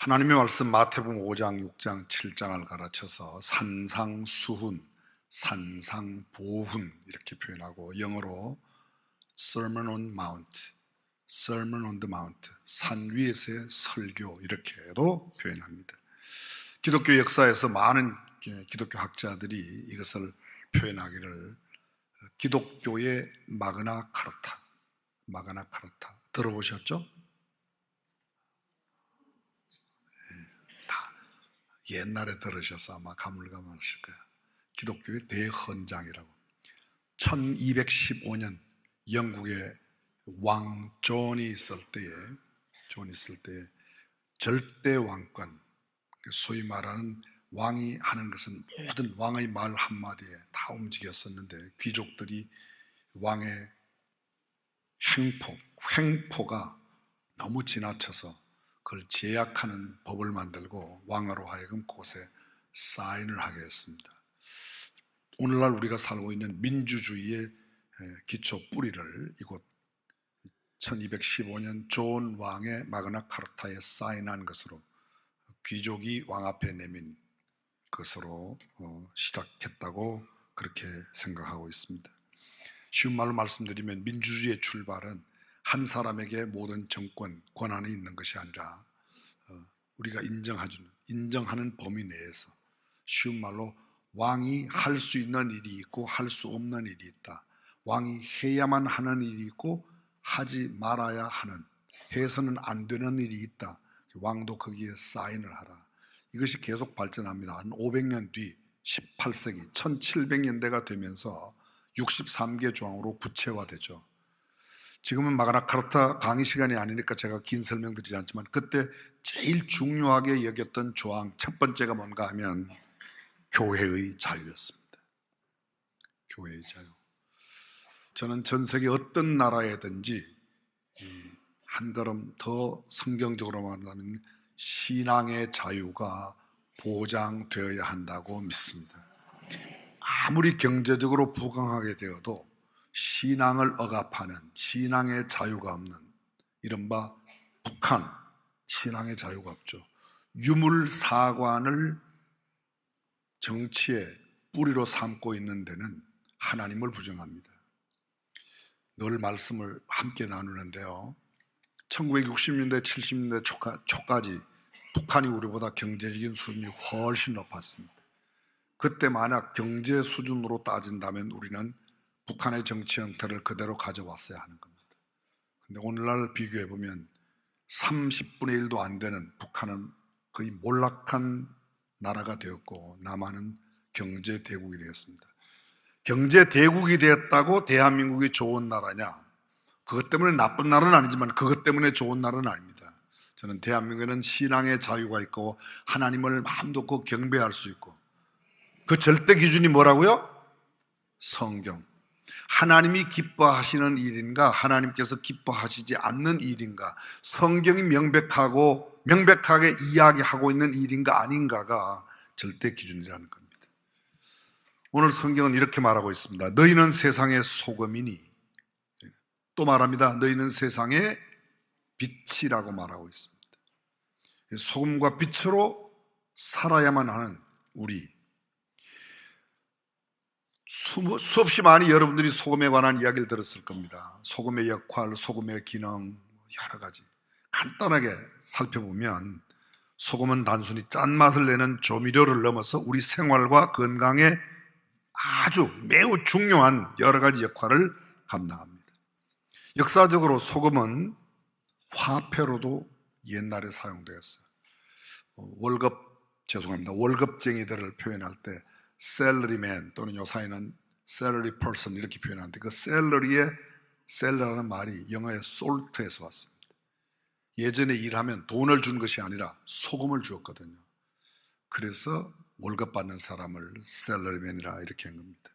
하나님의 말씀 마태복음 5장, 6장, 7장을 가르쳐서 산상수훈, 산상보훈 이렇게 표현하고 영어로 Sermon on Mount, Sermon on the Mount, 산 위에서의 설교 이렇게도 표현합니다. 기독교 역사에서 많은 기독교 학자들이 이것을 표현하기를 기독교의 마그나 카르타, 마그나 카르타 들어보셨죠? 옛날에 들으셔서 아마 가물가물하실 거예요. 기독교의 대헌장이라고. 1215년 영국의 왕 존이 있을 때에 절대 왕권, 소위 말하는 왕이 하는 것은 모든 왕의 말 한마디에 다 움직였었는데 귀족들이 왕의 횡포가 너무 지나쳐서 그걸 제약하는 법을 만들고 왕으로 하여금 그곳에 사인을 하게 했습니다. 오늘날 우리가 살고 있는 민주주의의 기초 뿌리를 이곳 1215년 존 왕의 마그나 카르타에 사인한 것으로 귀족이 왕 앞에 내민 것으로 시작했다고 그렇게 생각하고 있습니다. 쉬운 말로 말씀드리면 민주주의의 출발은 한 사람에게 모든 정권, 권한이 있는 것이 아니라 우리가 인정하는 범위 내에서, 쉬운 말로 왕이 할 수 있는 일이 있고 할 수 없는 일이 있다. 왕이 해야만 하는 일이 있고 하지 말아야 하는, 해서는 안 되는 일이 있다. 왕도 거기에 사인을 하라. 이것이 계속 발전합니다. 한 500년 뒤 18세기 1700년대가 되면서 63개 조항으로 구체화되죠. 지금은 마그나 카르타 강의 시간이 아니니까 제가 긴 설명 드리지 않지만 그때 제일 중요하게 여겼던 조항 첫 번째가 뭔가 하면 교회의 자유였습니다. 교회의 자유. 저는 전 세계 어떤 나라에든지 한 걸음 더 성경적으로 말하면 신앙의 자유가 보장되어야 한다고 믿습니다. 아무리 경제적으로 부강하게 되어도 신앙을 억압하는, 신앙의 자유가 없는 이른바 북한, 신앙의 자유가 없죠. 유물사관을 정치의 뿌리로 삼고 있는 데는 하나님을 부정합니다. 늘 말씀을 함께 나누는데요, 1960년대, 70년대 초까지 북한이 우리보다 경제적인 수준이 훨씬 높았습니다. 그때 만약 경제 수준으로 따진다면 우리는 북한의 정치 형태를 그대로 가져왔어야 하는 겁니다. 그런데 오늘날 비교해보면 30분의 1도 안 되는 북한은 거의 몰락한 나라가 되었고 남한은 경제 대국이 되었습니다. 경제 대국이 되었다고 대한민국이 좋은 나라냐? 그것 때문에 나쁜 나라는 아니지만 그것 때문에 좋은 나라는 아닙니다. 저는 대한민국에는 신앙의 자유가 있고 하나님을 마음 놓고 경배할 수 있고, 그 절대 기준이 뭐라고요? 성경. 하나님이 기뻐하시는 일인가, 하나님께서 기뻐하시지 않는 일인가, 성경이 명백하게 이야기하고 있는 일인가 아닌가가 절대 기준이라는 겁니다. 오늘 성경은 이렇게 말하고 있습니다. 너희는 세상의 소금이니, 또 말합니다. 너희는 세상의 빛이라고 말하고 있습니다. 소금과 빛으로 살아야만 하는 우리, 수없이 많이 여러분들이 소금에 관한 이야기를 들었을 겁니다. 소금의 역할, 소금의 기능, 여러 가지 간단하게 살펴보면 소금은 단순히 짠맛을 내는 조미료를 넘어서 우리 생활과 건강에 아주 매우 중요한 여러 가지 역할을 감당합니다. 역사적으로 소금은 화폐로도 옛날에 사용되었어요. 월급쟁이들을 표현할 때 셀러리맨 또는 요사이는 셀러리 퍼슨 이렇게 표현하는데, 그 셀러라는 말이 영어의 솔트에서 왔습니다. 예전에 일하면 돈을 준 것이 아니라 소금을 주었거든요. 그래서 월급 받는 사람을 셀러리맨이라 이렇게 한 겁니다.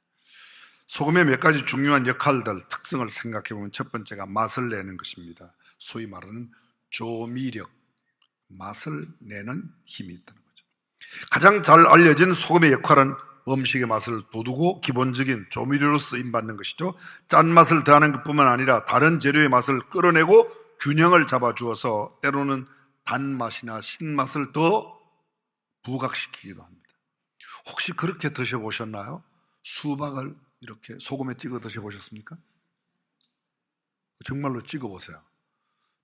소금의 몇 가지 중요한 역할들, 특성을 생각해 보면 첫 번째가 맛을 내는 것입니다. 소위 말하는 조미력, 맛을 내는 힘이 있다는 거죠. 가장 잘 알려진 소금의 역할은 음식의 맛을 돋우고 기본적인 조미료로 쓰임받는 것이죠. 짠맛을 더하는 것뿐만 아니라 다른 재료의 맛을 끌어내고 균형을 잡아주어서 때로는 단맛이나 신맛을 더 부각시키기도 합니다. 혹시 그렇게 드셔보셨나요? 수박을 이렇게 소금에 찍어 드셔보셨습니까? 정말로 찍어보세요.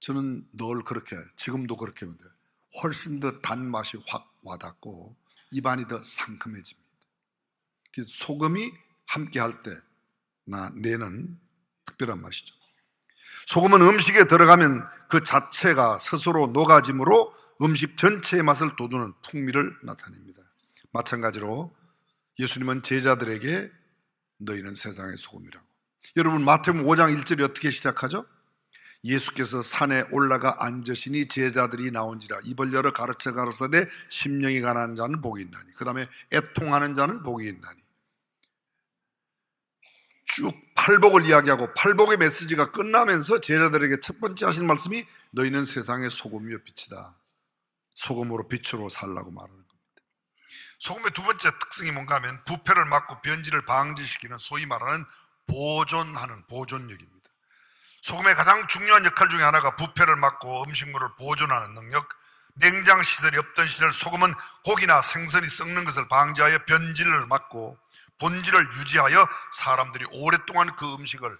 저는 늘 그렇게, 지금도 그렇게 하는데 훨씬 더 단맛이 확 와닿고 입안이 더 상큼해집니다. 소금이 함께 할 때 내는 특별한 맛이죠. 소금은 음식에 들어가면 그 자체가 스스로 녹아짐으로 음식 전체의 맛을 돋우는 풍미를 나타냅니다. 마찬가지로 예수님은 제자들에게 너희는 세상의 소금이라고. 여러분, 마태복음 5장 1절이 어떻게 시작하죠? 예수께서 산에 올라가 앉으시니 제자들이 나온지라 입을 열어 가르쳐 가라사대 심령이 가난한 자는 복이 있나니, 그 다음에 애통하는 자는 복이 있나니, 쭉 팔복을 이야기하고 팔복의 메시지가 끝나면서 제자들에게 첫 번째 하신 말씀이 너희는 세상의 소금이요 빛이다. 소금으로 빛으로 살라고 말하는 겁니다. 소금의 두 번째 특성이 뭔가 하면 부패를 막고 변질을 방지시키는, 소위 말하는 보존하는 보존력입니다. 소금의 가장 중요한 역할 중에 하나가 부패를 막고 음식물을 보존하는 능력. 냉장 시설이 없던 시절 소금은 고기나 생선이 썩는 것을 방지하여 변질을 막고 본질을 유지하여 사람들이 오랫동안 그 음식을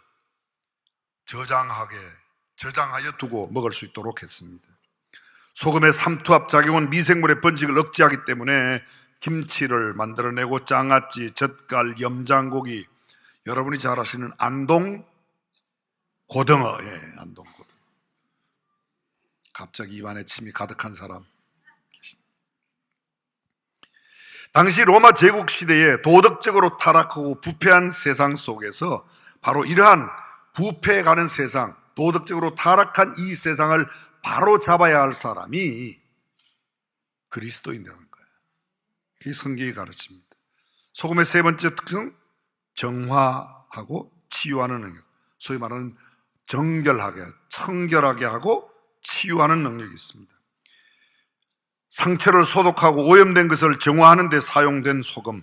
저장하여 두고 먹을 수 있도록 했습니다. 소금의 삼투압 작용은 미생물의 번식을 억제하기 때문에 김치를 만들어내고 장아찌, 젓갈, 염장고기, 여러분이 잘 아시는 안동 고등어, 안동 고등어. 갑자기 입안에 침이 가득한 사람. 당시 로마 제국 시대에 도덕적으로 타락하고 부패한 세상 속에서 바로 이러한 부패해가는 세상, 도덕적으로 타락한 이 세상을 바로 잡아야 할 사람이 그리스도인이라는 거예요. 그게 성경이 가르칩니다. 소금의 세 번째 특성, 정화하고 치유하는 능력. 소위 말하는 정결하게, 청결하게 하고 치유하는 능력이 있습니다. 상처를 소독하고 오염된 것을 정화하는 데 사용된 소금,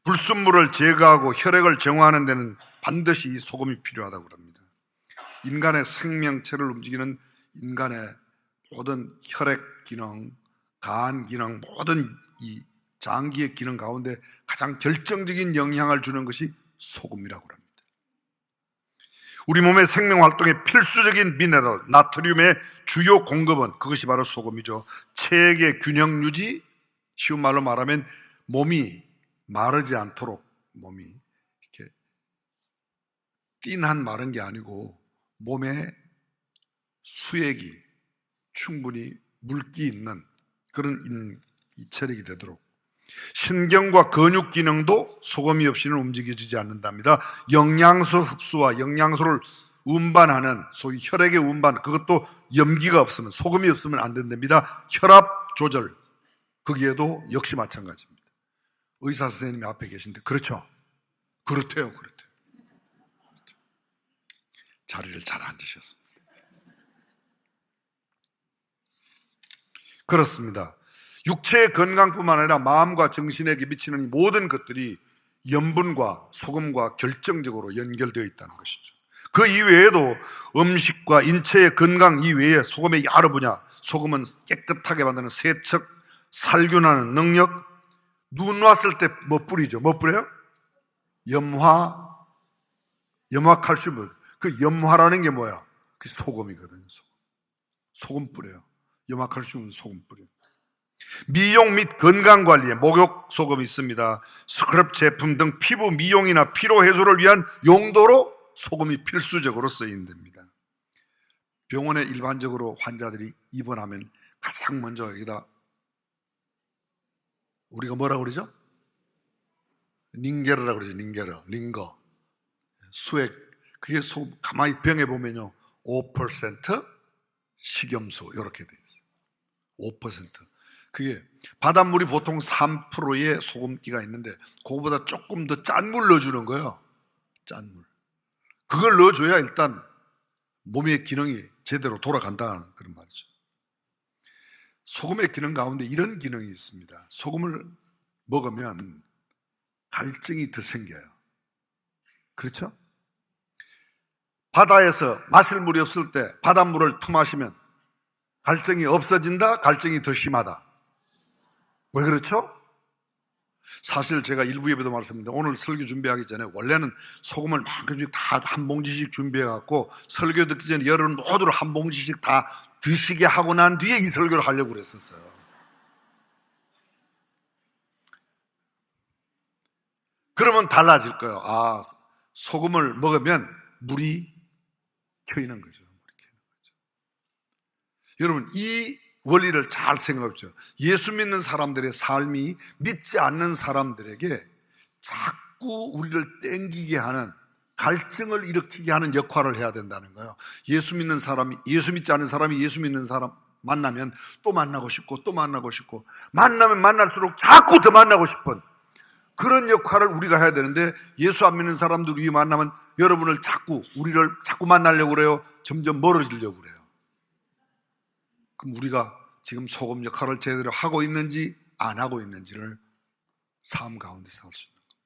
불순물을 제거하고 혈액을 정화하는 데는 반드시 이 소금이 필요하다고 합니다. 인간의 생명체를 움직이는 인간의 모든 혈액 기능, 간 기능, 모든 이 장기의 기능 가운데 가장 결정적인 영향을 주는 것이 소금이라고 합니다. 우리 몸의 생명 활동에 필수적인 미네랄, 나트륨의 주요 공급은 그것이 바로 소금이죠. 체액의 균형 유지, 쉬운 말로 말하면 몸이 마르지 않도록, 몸이 이렇게 띵한 마른 게 아니고 몸에 수액이 충분히 물기 있는 그런 이 체력이 되도록, 신경과 근육 기능도 소금이 없이는 움직여지지 않는답니다. 영양소 흡수와 영양소를 운반하는 소위 혈액의 운반, 그것도 염기가 없으면, 소금이 없으면 안 된답니다. 혈압 조절, 거기에도 역시 마찬가지입니다. 의사 선생님이 앞에 계신데 그렇죠? 그렇대요. 자리를 잘 앉으셨습니다. 그렇습니다. 육체의 건강뿐만 아니라 마음과 정신에게 미치는 이 모든 것들이 염분과 소금과 결정적으로 연결되어 있다는 것이죠. 그 이외에도 음식과 인체의 건강 이외에 소금의 여러 분야, 소금은 깨끗하게 만드는 세척, 살균하는 능력, 눈 왔을 때 뭐 뿌리죠? 뭐 뿌려요? 염화 칼슘. 그 염화라는 게 뭐야? 그 소금이거든요. 소금 뿌려요. 염화 칼슘은 소금 뿌려요. 미용 및 건강관리에 목욕 소금이 있습니다. 스크럽 제품 등 피부 미용이나 피로 해소를 위한 용도로 소금이 필수적으로 쓰인답니다. 병원에 일반적으로 환자들이 입원하면 가장 먼저 여기다 우리가 뭐라고 그러죠? 링게르라고 그러죠. 링거 수액. 그게 소금. 가만히 병에 보면요 5% 식염수 이렇게 돼 있어요. 5%. 그게 바닷물이 보통 3%의 소금기가 있는데 그거보다 조금 더 짠 물 넣어주는 거예요. 짠 물. 그걸 넣어줘야 일단 몸의 기능이 제대로 돌아간다는 그런 말이죠. 소금의 기능 가운데 이런 기능이 있습니다. 소금을 먹으면 갈증이 더 생겨요. 그렇죠? 바다에서 마실 물이 없을 때 바닷물을 퍼마시면 갈증이 없어진다, 갈증이 더 심하다. 왜 그렇죠? 사실 제가 일부 예배도 말씀드렸는데 오늘 설교 준비하기 전에 원래는 소금을 만큼씩 다 한 봉지씩 준비해갖고 설교 듣기 전에 여러분 모두를 한 봉지씩 다 드시게 하고 난 뒤에 이 설교를 하려고 그랬었어요. 그러면 달라질 거예요. 아, 소금을 먹으면 물이 켜있는 거죠. 여러분, 이 원리를 잘 생각해보죠. 예수 믿는 사람들의 삶이 믿지 않는 사람들에게 자꾸 우리를 땡기게 하는, 갈증을 일으키게 하는 역할을 해야 된다는 거예요. 예수 믿는 사람이, 예수 믿지 않는 사람이 예수 믿는 사람 만나면 또 만나고 싶고 또 만나고 싶고, 만나면 만날수록 자꾸 더 만나고 싶은 그런 역할을 우리가 해야 되는데, 예수 안 믿는 사람들 위에 만나면 여러분을 우리를 자꾸 만나려고 그래요. 점점 멀어지려고 그래요. 그럼 우리가 지금 소금 역할을 제대로 하고 있는지 안 하고 있는지를 삶 가운데서 알 수 있는 겁니다.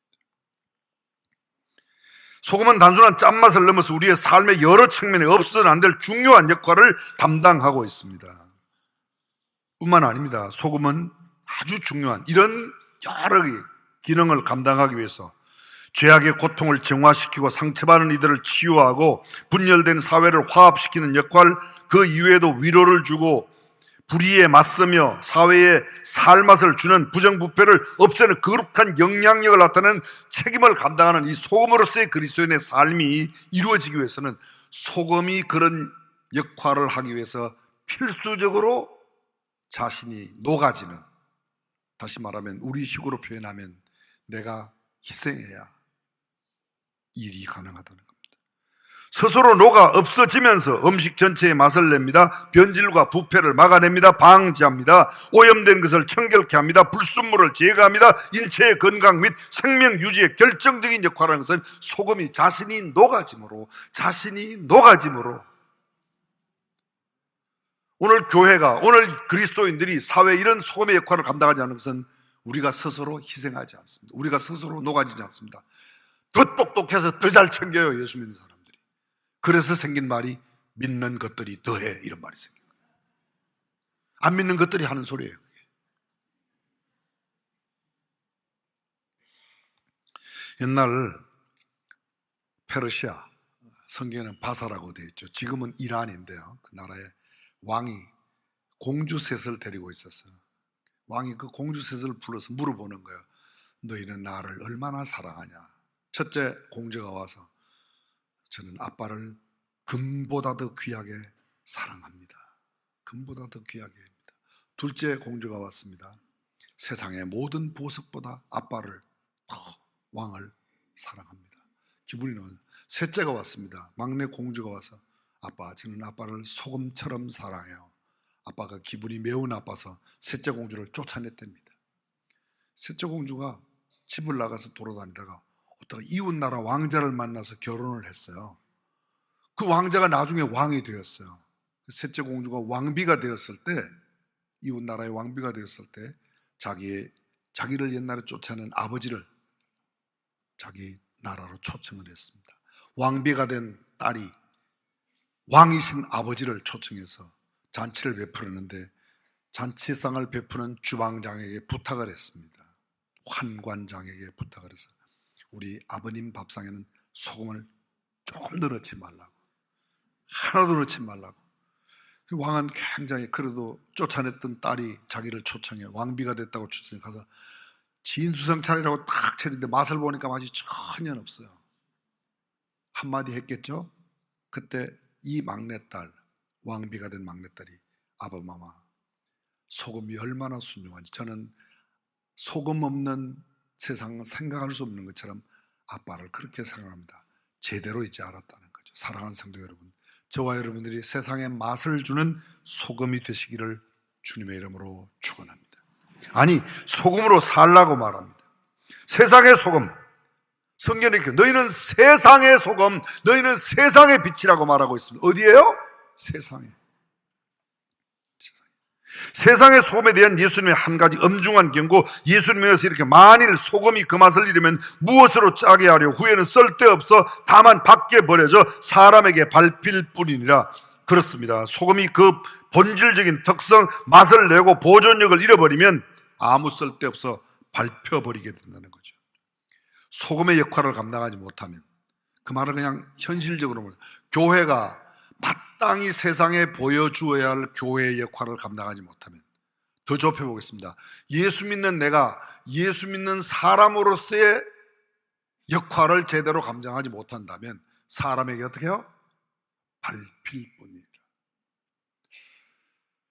소금은 단순한 짠맛을 넘어서 우리의 삶의 여러 측면에 없어서는 안 될 중요한 역할을 담당하고 있습니다. 뿐만 아닙니다. 소금은 아주 중요한 이런 여러 기능을 감당하기 위해서 죄악의 고통을 정화시키고 상처받은 이들을 치유하고 분열된 사회를 화합시키는 역할, 그 이외에도 위로를 주고 불의에 맞서며 사회에 살맛을 주는 부정부패를 없애는 거룩한 영향력을 나타내는 책임을 감당하는 이 소금으로서의 그리스도인의 삶이 이루어지기 위해서는 소금이 그런 역할을 하기 위해서 필수적으로 자신이 녹아지는, 다시 말하면 우리식으로 표현하면 내가 희생해야 일이 가능하다는 겁니다. 스스로 녹아 없어지면서 음식 전체의 맛을 냅니다. 변질과 부패를 막아냅니다. 방지합니다. 오염된 것을 청결케 합니다. 불순물을 제거합니다. 인체의 건강 및 생명 유지에 결정적인 역할을 하는 것은 소금이 자신이 녹아짐으로 오늘 교회가, 오늘 그리스도인들이 사회에 이런 소금의 역할을 감당하지 않는 것은 우리가 스스로 희생하지 않습니다. 우리가 스스로 녹아지지 않습니다. 더 똑똑해서 더 잘 챙겨요, 예수 믿는 사람들이. 그래서 생긴 말이 믿는 것들이 더해, 이런 말이 생긴 거예요. 안 믿는 것들이 하는 소리예요. 옛날 페르시아, 성경에는 바사라고 되어 있죠. 지금은 이란인데요. 그 나라의 왕이 공주 셋을 데리고 있었어요. 왕이 그 공주 셋을 불러서 물어보는 거예요. 너희는 나를 얼마나 사랑하냐? 첫째 공주가 와서 저는 아빠를 금보다 더 귀하게 사랑합니다. 금보다 더 귀하게 합니다. 둘째 공주가 왔습니다. 세상의 모든 보석보다 아빠를 더, 왕을 사랑합니다. 기분이 나와요. 셋째가 왔습니다. 막내 공주가 와서 아빠, 저는 아빠를 소금처럼 사랑해요. 아빠가 기분이 매우 나빠서 셋째 공주를 쫓아냈답니다. 셋째 공주가 집을 나가서 돌아다니다가 어떤 이웃나라 왕자를 만나서 결혼을 했어요. 그 왕자가 나중에 왕이 되었어요. 셋째 공주가 왕비가 되었을 때, 이웃나라의 왕비가 되었을 때 자기를 옛날에 쫓아낸 아버지를 자기 나라로 초청을 했습니다. 왕비가 된 딸이 왕이신 아버지를 초청해서 잔치를 베풀었는데, 잔치상을 베푸는 주방장에게 부탁을 했습니다. 환관장에게 부탁을 해서 우리 아버님 밥상에는 소금을 조금 더 넣지 말라고, 하나도 넣지 말라고. 왕은 굉장히, 그래도 쫓아냈던 딸이 자기를 초청해, 왕비가 됐다고 초청해 가서 진수성 차리라고 딱 차리는데 맛을 보니까 맛이 전혀 없어요. 한마디 했겠죠? 그때 이 막내딸, 왕비가 된 막내딸이 아바마마, 소금이 얼마나 순종한지 저는 소금 없는 세상은 생각할 수 없는 것처럼 아빠를 그렇게 생각합니다. 제대로 이제 알았다는 거죠. 사랑하는 성도 여러분, 저와 여러분들이 세상에 맛을 주는 소금이 되시기를 주님의 이름으로 축원합니다. 아니, 소금으로 살라고 말합니다. 세상의 소금, 성경에 이렇게 너희는 세상의 소금, 너희는 세상의 빛이라고 말하고 있습니다. 어디예요? 세상에. 세상의 소금에 대한 예수님의 한 가지 엄중한 경고, 예수님에서 이렇게 만일 소금이 그 맛을 잃으면 무엇으로 짜게 하려? 후에는 쓸데없어 다만 밖에 버려져 사람에게 밟힐 뿐이니라. 그렇습니다. 소금이 그 본질적인 특성, 맛을 내고 보존력을 잃어버리면 아무 쓸데없어 밟혀버리게 된다는 거죠. 소금의 역할을 감당하지 못하면, 그 말은 그냥 현실적으로 보면 교회가 마땅히 세상에 보여주어야 할 교회의 역할을 감당하지 못하면, 더 좁혀보겠습니다. 예수 믿는 내가 예수 믿는 사람으로서의 역할을 제대로 감당하지 못한다면 사람에게 어떻게 해요? 밟힐 뿐이라.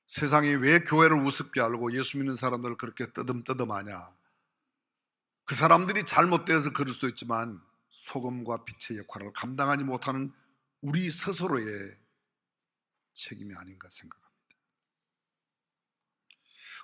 세상이 왜 교회를 우습게 알고 예수 믿는 사람들을 그렇게 뜨듬뜨듬하냐? 그 사람들이 잘못되어서 그럴 수도 있지만 소금과 빛의 역할을 감당하지 못하는 우리 스스로의 책임이 아닌가 생각합니다.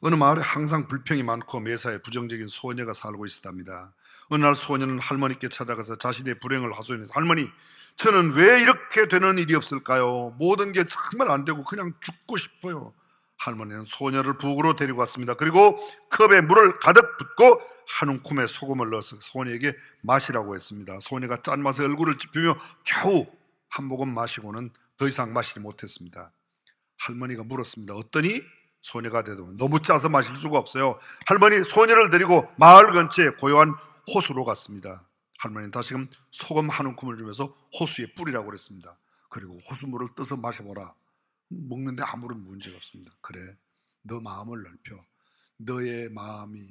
어느 마을에 항상 불평이 많고 매사에 부정적인 소녀가 살고 있었답니다. 어느 날 소녀는 할머니께 찾아가서 자신의 불행을 하소연해서, 할머니, 저는 왜 이렇게 되는 일이 없을까요? 모든 게 정말 안 되고 그냥 죽고 싶어요. 할머니는 소녀를 부엌으로 데리고 왔습니다. 그리고 컵에 물을 가득 붓고 한 움큼의 소금을 넣어서 소녀에게 마시라고 했습니다. 소녀가 짠맛에 얼굴을 찌푸며 겨우 한 모금 마시고는 더 이상 마시지 못했습니다. 할머니가 물었습니다. 어떠니? 소녀가 대답은, 너무 짜서 마실 수가 없어요. 할머니, 소녀를 데리고 마을 근처에 고요한 호수로 갔습니다. 할머니는 다시금 소금 한 움큼을 주면서 호수에 뿌리라고 그랬습니다. 그리고 호수물을 떠서 마셔보라. 먹는데 아무런 문제가 없습니다. 그래, 너 마음을 넓혀. 너의 마음이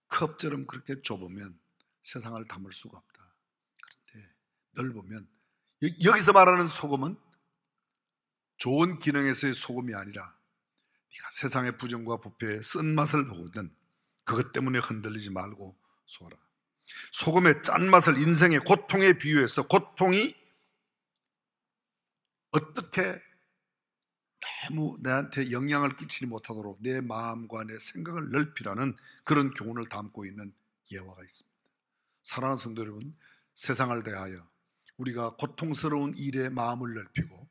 컵처럼 그렇게 좁으면 세상을 담을 수가 없다. 그런데 넓으면, 여기서 말하는 소금은 좋은 기능에서의 소금이 아니라 네가 세상의 부정과 부패의 쓴맛을 보거든 그것 때문에 흔들리지 말고 쏘라. 소금의 짠맛을 인생의 고통에 비유해서 고통이 어떻게 너무 내한테 영향을 끼치지 못하도록 내 마음과 내 생각을 넓히라는 그런 교훈을 담고 있는 예화가 있습니다. 사랑하는 성도 여러분, 세상을 대하여 우리가 고통스러운 일에 마음을 넓히고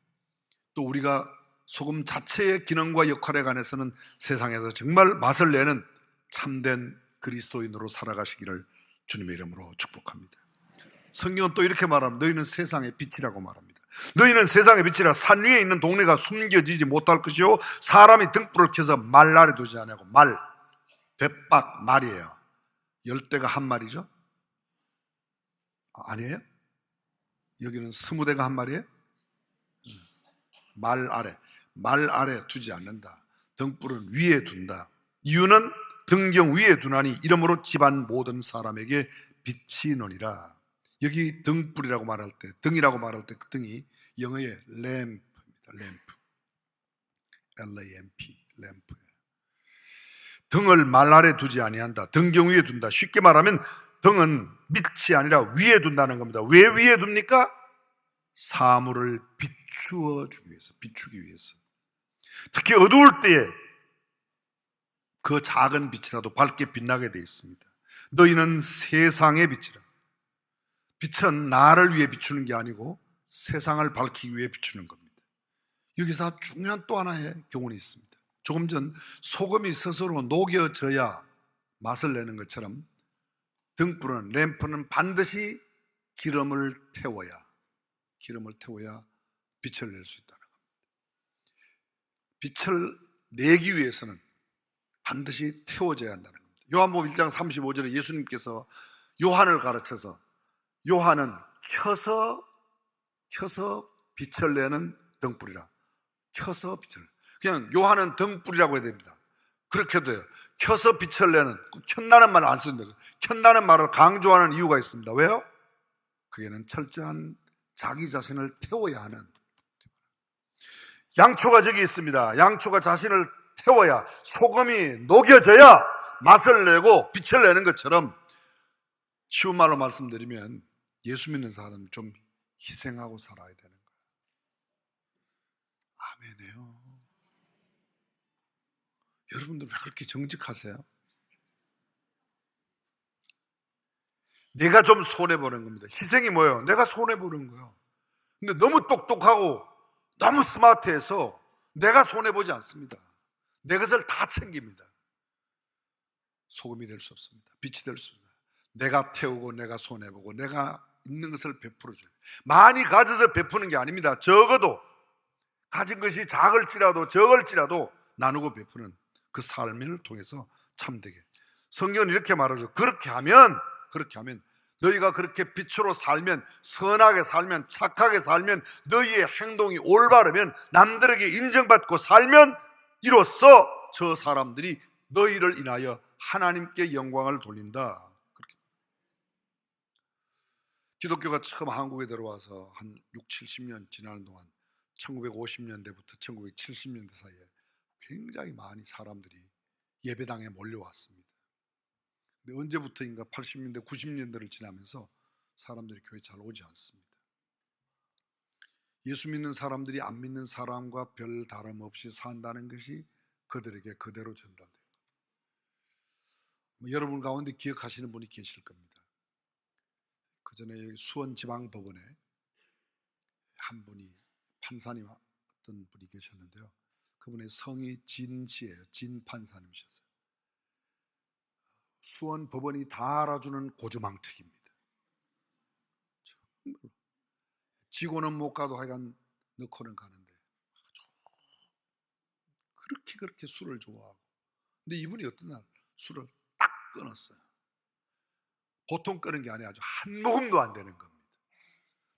또 우리가 소금 자체의 기능과 역할에 관해서는 세상에서 정말 맛을 내는 참된 그리스도인으로 살아가시기를 주님의 이름으로 축복합니다. 성경은 또 이렇게 말합니다. 너희는 세상의 빛이라고 말합니다. 너희는 세상의 빛이라 산 위에 있는 동네가 숨겨지지 못할 것이요 사람이 등불을 켜서 말 아래 두지 않고, 말, 대박 말이에요. 열대가 한 말이죠? 아니에요? 여기는 20대가 한 말이에요? 말 아래 두지 않는다. 등불은 위에 둔다. 이유는 등경 위에 두나니 이러므로 집안 모든 사람에게 빛이 노니라. 여기 등불이라고 말할 때, 등이라고 말할 때 그 등이 영어의 램프입니다. 램프, L-A-M-P, 램프. 등을 말 아래 두지 아니한다. 등경 위에 둔다. 쉽게 말하면 등은 밑이 아니라 위에 둔다는 겁니다. 왜 위에 둡니까? 사물을 비추기 위해서. 특히 어두울 때에 그 작은 빛이라도 밝게 빛나게 되어 있습니다. 너희는 세상의 빛이라. 빛은 나를 위해 비추는 게 아니고 세상을 밝히기 위해 비추는 겁니다. 여기서 중요한 또 하나의 교훈이 있습니다. 조금 전 소금이 스스로 녹여져야 맛을 내는 것처럼 등불은, 램프는 반드시 기름을 태워야 빛을 낼 수 있다는 겁니다. 빛을 내기 위해서는 반드시 태워져야 한다는 겁니다. 요한복음 1장 35절에 예수님께서 요한을 가르쳐서, 요한은 켜서 빛을 내는 등불이라. 켜서 빛을, 그냥 요한은 등불이라고 해야 됩니다. 그렇게 돼요. 켜서 빛을 내는, 켠다는 말을 안 쓰는데 켠다는 말을 강조하는 이유가 있습니다. 왜요? 그게는 철저한 자기 자신을 태워야 하는, 양초가 저기 있습니다. 양초가 자신을 태워야, 소금이 녹여져야 맛을 내고 빛을 내는 것처럼, 쉬운 말로 말씀드리면 예수 믿는 사람은 좀 희생하고 살아야 되는 거예요. 아멘이에요. 여러분들 왜 그렇게 정직하세요? 내가 좀 손해보는 겁니다. 희생이 뭐예요? 내가 손해보는 거예요. 근데 너무 똑똑하고 너무 스마트해서 내가 손해보지 않습니다. 내 것을 다 챙깁니다. 소금이 될 수 없습니다. 빛이 될 수 없습니다. 내가 태우고 내가 손해보고 내가 있는 것을 베풀어줘야 돼요. 많이 가져서 베푸는 게 아닙니다. 적어도 가진 것이 작을지라도 적을지라도 나누고 베푸는 그 삶을 통해서 참되게. 성경은 이렇게 말하죠. 그렇게 하면 너희가 그렇게 빛으로 살면, 선하게 살면, 착하게 살면, 너희의 행동이 올바르면, 남들에게 인정받고 살면 이로써 저 사람들이 너희를 인하여 하나님께 영광을 돌린다. 그렇게. 기독교가 처음 한국에 들어와서 한 6, 70년 지나는 동안 1950년대부터 1970년대 사이에 굉장히 많이 사람들이 예배당에 몰려왔습니다. 근데 언제부터인가 80년대, 90년대를 지나면서 사람들이 교회 잘 오지 않습니다. 예수 믿는 사람들이 안 믿는 사람과 별 다름없이 산다는 것이 그들에게 그대로 전달돼요. 여러분 가운데 기억하시는 분이 계실 겁니다. 그 전에 수원지방법원에 한 분이 판사님 어떤 분이 계셨는데요. 그분의 성이 진 씨예요. 진 판사님이셨어요. 수원 법원이 다 알아주는 고주망택입니다. 지고는 못 가도 하여간 넣고는 가는데 그렇게 술을 좋아하고. 근데 이분이 어떤 날 술을 딱 끊었어요. 보통 끊은 게 아니라 아주 한 모금도 안 되는 겁니다.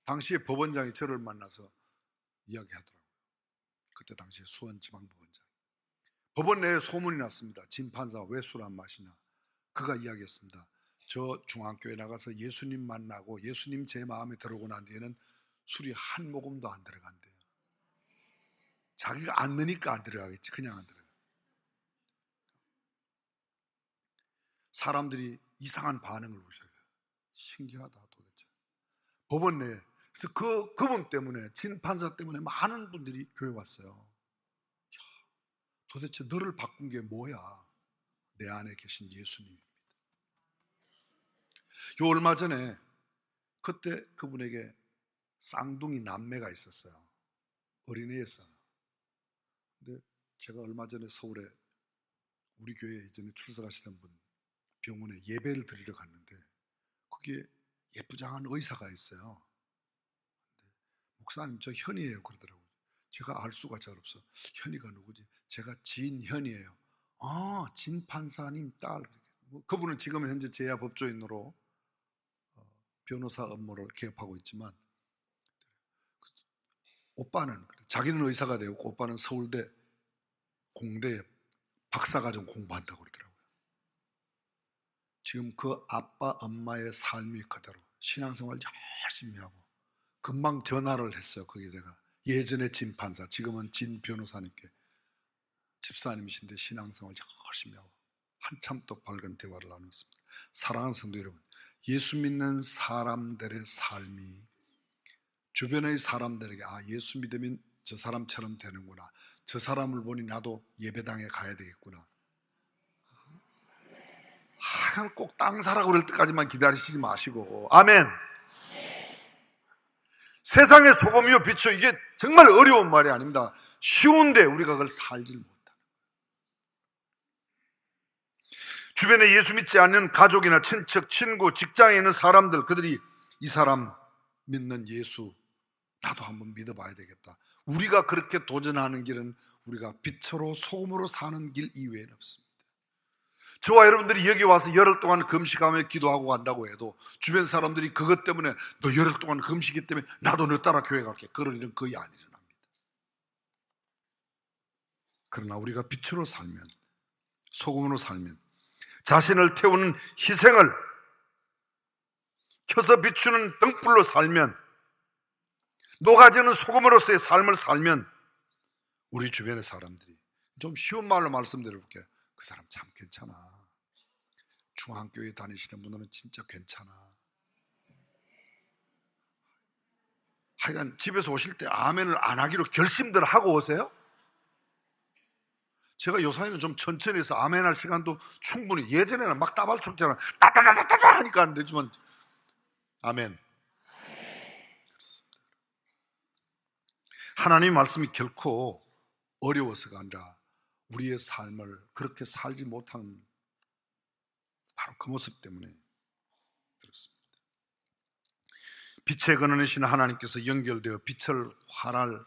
당시에 법원장이 저를 만나서 이야기하더라고요. 그때 당시에 수원지방법원장. 법원 내에 소문이 났습니다. 진 판사 왜 술 안 마시냐. 그가 이야기했습니다. 저 중앙교회 나가서 예수님 만나고 예수님 제 마음에 들어오고 난 뒤에는 술이 한 모금도 안 들어간대요. 자기가 안 넣으니까 안 들어가겠지. 그냥 안 들어가. 사람들이 이상한 반응을 보셔요. 신기하다 도대체. 법원 내에. 그래서 그분 때문에, 진 판사 때문에 많은 분들이 교회 왔어요. 야, 도대체 너를 바꾼 게 뭐야? 내 안에 계신 예수님입니다. 요 얼마 전에 그때 그분에게 쌍둥이 남매가 있었어요. 어린이에서. 근데 제가 얼마 전에 서울에 우리 교회 예전에 출석하시던 분 병원에 예배를 드리러 갔는데 거기에 예쁘장한 의사가 있어요. 근데 목사님 저 현이에요 그러더라고요. 제가 알 수가 잘 없어. 현이가 누구지? 제가 진현이에요. 아, 진 판사님 딸. 그분은 지금 현재 제야 법조인으로 변호사 업무를 개업하고 있지만 오빠는 자기는 의사가 되었고 오빠는 서울대 공대에 박사과정 공부한다고 그러더라고요. 지금 그 아빠 엄마의 삶이 그대로 신앙생활 열심히 하고 금방 전화를 했어요. 거기 제가 예전에 진 판사 지금은 진 변호사님께 집사님이신데 신앙생활 열심히 하고 한참 또 밝은 대화를 나눴습니다. 사랑하는 성도 여러분, 예수 믿는 사람들의 삶이 주변의 사람들에게 아 예수 믿으면 저 사람처럼 되는구나. 저 사람을 보니 나도 예배당에 가야 되겠구나. 꼭 땅 사라고 그럴 때까지만 기다리시지 마시고 아멘. 세상의 소금이요 빛이요 이게 정말 어려운 말이 아닙니다. 쉬운데 우리가 그걸 살질 못하는 거예요. 주변에 예수 믿지 않는 가족이나 친척, 친구, 직장에 있는 사람들 그들이 이 사람 믿는 예수 나도 한번 믿어봐야 되겠다. 우리가 그렇게 도전하는 길은 우리가 빛으로 소금으로 사는 길 이외에는 없습니다. 저와 여러분들이 여기 와서 열흘 동안 금식하며 기도하고 간다고 해도 주변 사람들이 그것 때문에 너 열흘 동안 금식이기 때문에 나도 너 따라 교회 갈게. 그런 일은 거의 안 일어납니다. 그러나 우리가 빛으로 살면 소금으로 살면 자신을 태우는 희생을 켜서 비추는 등불로 살면 녹아지는 소금으로서의 삶을 살면 우리 주변의 사람들이 좀 쉬운 말로 말씀드려볼게요. 그 사람 참 괜찮아. 중앙교회 다니시는 분들은 진짜 괜찮아. 하여간 집에서 오실 때 아멘을 안 하기로 결심들 하고 오세요? 제가 요사이는 좀 천천히 해서 아멘 할 시간도 충분히 예전에는 막 따발촉잖아. 따따따따따 하니까 안 되지만 아멘. 그렇습니다. 하나님의 말씀이 결코 어려워서가 아니라 우리의 삶을 그렇게 살지 못하는 바로 그 모습 때문에 그렇습니다. 빛의 근원이신 하나님께서 연결되어 빛을 활할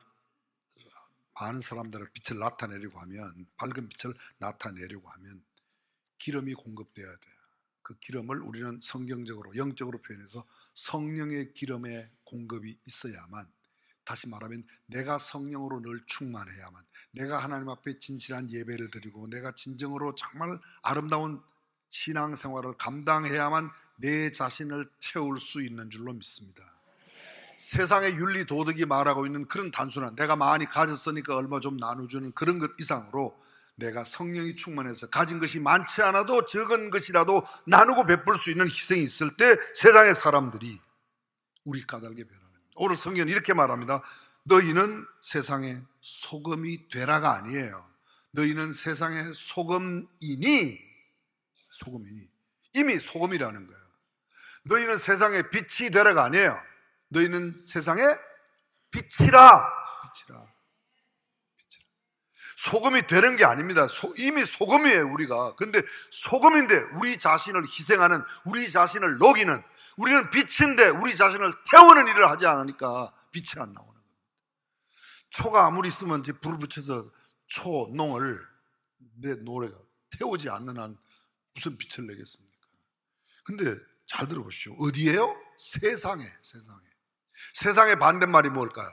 많은 사람들을 빛을 나타내려고 하면, 밝은 빛을 나타내려고 하면 기름이 공급돼야 돼요. 그 기름을 우리는 성경적으로, 영적으로 표현해서 성령의 기름의 공급이 있어야만, 다시 말하면 내가 성령으로 늘 충만해야만, 내가 하나님 앞에 진실한 예배를 드리고 내가 진정으로 정말 아름다운 신앙생활을 감당해야만 내 자신을 태울 수 있는 줄로 믿습니다. 세상의 윤리 도덕이 말하고 있는 그런 단순한, 내가 많이 가졌으니까 얼마 좀 나눠주는 그런 것 이상으로 내가 성령이 충만해서 가진 것이 많지 않아도 적은 것이라도 나누고 베풀 수 있는 희생이 있을 때 세상의 사람들이 우리 까닭에 변하는 겁니다. 오늘 성경은 이렇게 말합니다. 너희는 세상의 소금이 되라가 아니에요. 너희는 세상의 소금이니, 이미 소금이라는 거예요. 너희는 세상의 빛이 되라가 아니에요. 너희는 세상의 빛이라. 소금이 되는 게 아닙니다. 이미 소금이에요, 우리가. 근데 소금인데 우리 자신을 희생하는, 우리 자신을 녹이는, 우리는 빛인데 우리 자신을 태우는 일을 하지 않으니까 빛이 안 나오는 겁니다. 초가 아무리 있으면 불을 붙여서 초농을, 내 노래가 태우지 않는 한 무슨 빛을 내겠습니까? 근데 잘 들어보시죠. 어디에요? 세상에. 세상의 반대말이 뭘까요?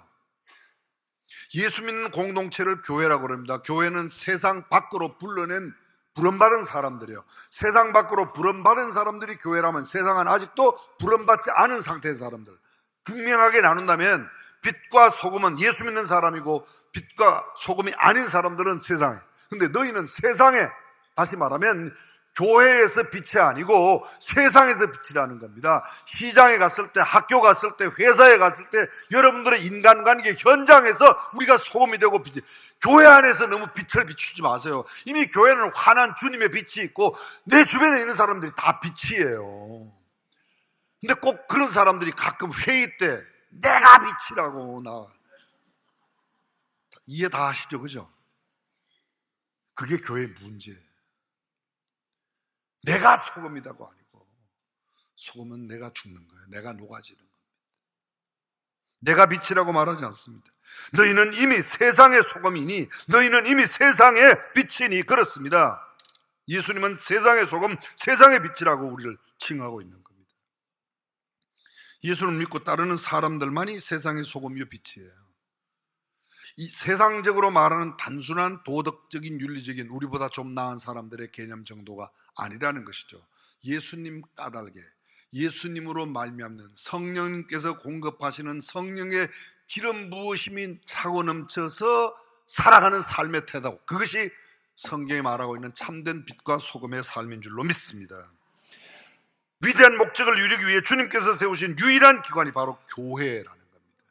예수 믿는 공동체를 교회라고 합니다. 교회는 세상 밖으로 불러낸 부름받은 사람들이에요. 세상 밖으로 부름받은 사람들이 교회라면, 세상은 아직도 부름받지 않은 상태의 사람들. 분명하게 나눈다면 빛과 소금은 예수 믿는 사람이고, 빛과 소금이 아닌 사람들은 세상에. 근데 너희는 세상에, 다시 말하면 교회에서 빛이 아니고 세상에서 빛이라는 겁니다. 시장에 갔을 때, 학교 갔을 때, 회사에 갔을 때, 여러분들의 인간관계 현장에서 우리가 소금이 되고 빛이, 교회 안에서 너무 빛을 비추지 마세요. 이미 교회는 환한 주님의 빛이 있고 내 주변에 있는 사람들이 다 빛이에요. 근데 꼭 그런 사람들이 가끔 회의 때 내가 빛이라고, 나 이해 다 하시죠? 그죠? 그게 교회의 문제예요. 내가 소금이라고 아니고, 소금은 내가 죽는 거예요. 내가 녹아지는 겁니다. 내가 빛이라고 말하지 않습니다. 너희는 이미 세상의 소금이니, 너희는 이미 세상의 빛이니. 그렇습니다. 예수님은 세상의 소금, 세상의 빛이라고 우리를 칭하고 있는 겁니다. 예수를 믿고 따르는 사람들만이 세상의 소금이요 빛이에요. 이 세상적으로 말하는 단순한 도덕적인, 윤리적인, 우리보다 좀 나은 사람들의 개념 정도가 아니라는 것이죠. 예수님 까닭에, 예수님으로 말미암는 성령님께서 공급하시는 성령의 기름 부으심이 차고 넘쳐서 살아가는 삶의 태도, 그것이 성경이 말하고 있는 참된 빛과 소금의 삶인 줄로 믿습니다. 위대한 목적을 이루기 위해 주님께서 세우신 유일한 기관이 바로 교회라는 겁니다.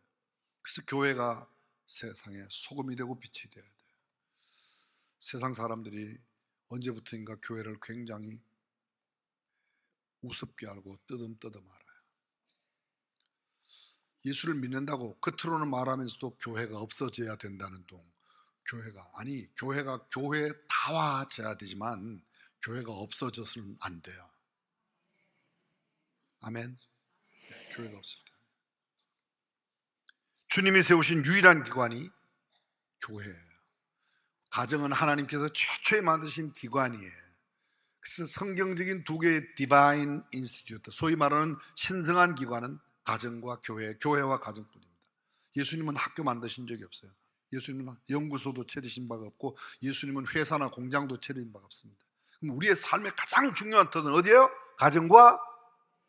그래서 교회가 세상에 소금이 되고 빛이 되어야 돼요. 세상 사람들이 언제부터인가 교회를 굉장히 우습게 알고 뜨듬뜨듬 알아요. 예수를 믿는다고 겉으로는 말하면서도 교회가 없어져야 된다는 동, 교회가 교회다워져야 되지만 교회가 없어져서는 안 돼요. 아멘. 네, 교회가 없을 때 주님이 세우신 유일한 기관이 교회예요. 가정은 하나님께서 최초에 만드신 기관이에요. 그래서 성경적인 두 개의 디바인 인스티튜트, 소위 말하는 신성한 기관은 가정과 교회, 교회와 가정뿐입니다. 예수님은 학교 만드신 적이 없어요. 예수님은 연구소도 차리신 바가 없고, 예수님은 회사나 공장도 차린 바가 없습니다. 그럼 우리의 삶의 가장 중요한 터는 어디예요? 가정과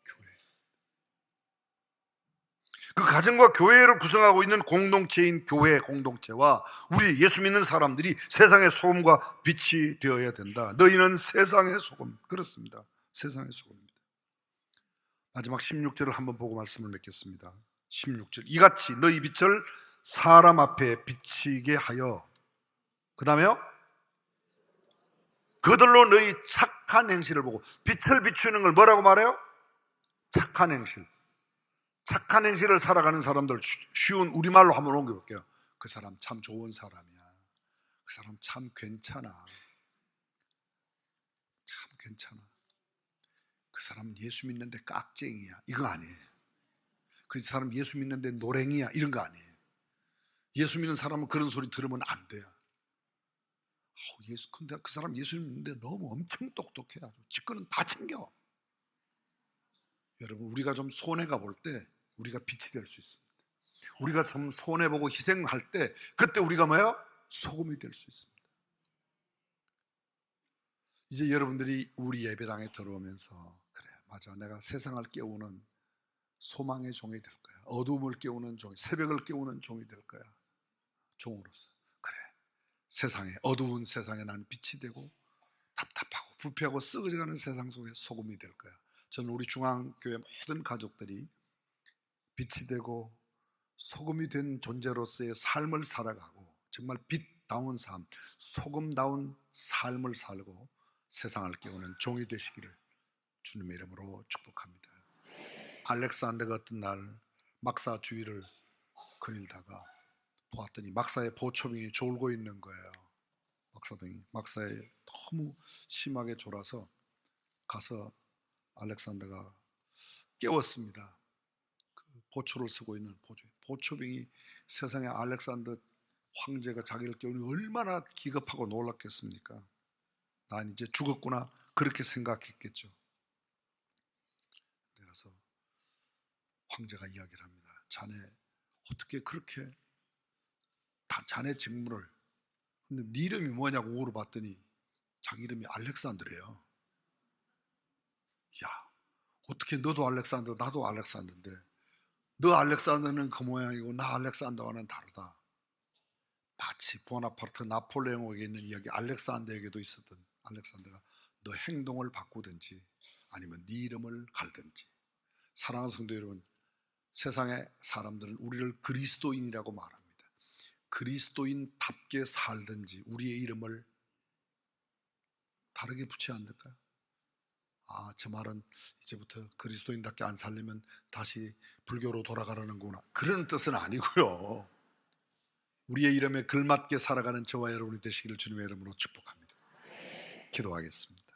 교회. 그 가정과 교회를 구성하고 있는 공동체인 교회 공동체와 우리 예수 믿는 사람들이 세상의 소금과 빛이 되어야 된다. 너희는 세상의 소금. 그렇습니다. 세상의 소금입니다. 마지막 16절을 한번 보고 말씀을 맺겠습니다. 16절. 이같이 너희 빛을 사람 앞에 비치게 하여, 그 다음에요, 그들로 너희 착한 행실을 보고. 빛을 비추는 걸 뭐라고 말해요? 착한 행실. 착한 행실을 살아가는 사람들, 쉬운 우리말로 한번 옮겨볼게요. 그 사람 참 좋은 사람이야. 그 사람 참 괜찮아. 참 괜찮아. 그 사람 예수 믿는데 깍쟁이야. 이거 아니에요. 그 사람 예수 믿는데 노랭이야. 이런 거 아니에요. 예수 믿는 사람은 그런 소리 들으면 안 돼요. 근데 그 사람 예수 믿는데 너무 엄청 똑똑해. 아주 직권은 다 챙겨. 여러분, 우리가 좀 손해가 볼 때 우리가 빛이 될 수 있습니다. 우리가 좀 손해보고 희생할 때 그때 우리가 뭐예요? 소금이 될 수 있습니다. 이제 여러분들이 우리 예배당에 들어오면서 그래, 맞아, 내가 세상을 깨우는 소망의 종이 될 거야. 어둠을 깨우는 종, 새벽을 깨우는 종이 될 거야. 종으로서. 그래, 세상에, 어두운 세상에 난 빛이 되고 답답하고 부패하고 썩어져가는 세상 속에 소금이 될 거야. 저는 우리 중앙교회 모든 가족들이 빛이 되고 소금이 된 존재로서의 삶을 살아가고 정말 빛다운 삶, 소금다운 삶을 살고 세상을 깨우는 종이 되시기를 주님의 이름으로 축복합니다. 알렉산더가 어떤 날 막사 주위를 거닐다가 보았더니 막사의 보초병이 졸고 있는 거예요. 막사에 너무 심하게 졸아서 가서 알렉산더가 깨웠습니다. 그 보초를 쓰고 있는 보초병이 세상에 알렉산더 황제가 자기를 깨우니 얼마나 기겁하고 놀랐겠습니까? 난 이제 죽었구나 그렇게 생각했겠죠. 그래서 황제가 이야기를 합니다. 자네 어떻게 그렇게 다 자네 직무를, 근데 네 이름이 뭐냐고 물어봤더니 자기 이름이 알렉산더래요. 야, 어떻게 너도 알렉산더 나도 알렉산더인데 너 알렉산더는 그 모양이고 나 알렉산더와는 다르다. 마치 보나파르트 나폴레옹에게 있는 이야기 알렉산더에게도 있었던 알렉산더가 너 행동을 바꾸든지 아니면 네 이름을 갈든지. 사랑하는 성도 여러분, 세상의 사람들은 우리를 그리스도인이라고 말합니다. 그리스도인답게 살든지 우리의 이름을 다르게 붙여야 안 될까요? 저 말은 이제부터 그리스도인답게 안 살려면 다시 불교로 돌아가라는구나, 그런 뜻은 아니고요. 우리의 이름에 걸맞게 살아가는 저와 여러분이 되시기를 주님의 이름으로 축복합니다. 기도하겠습니다.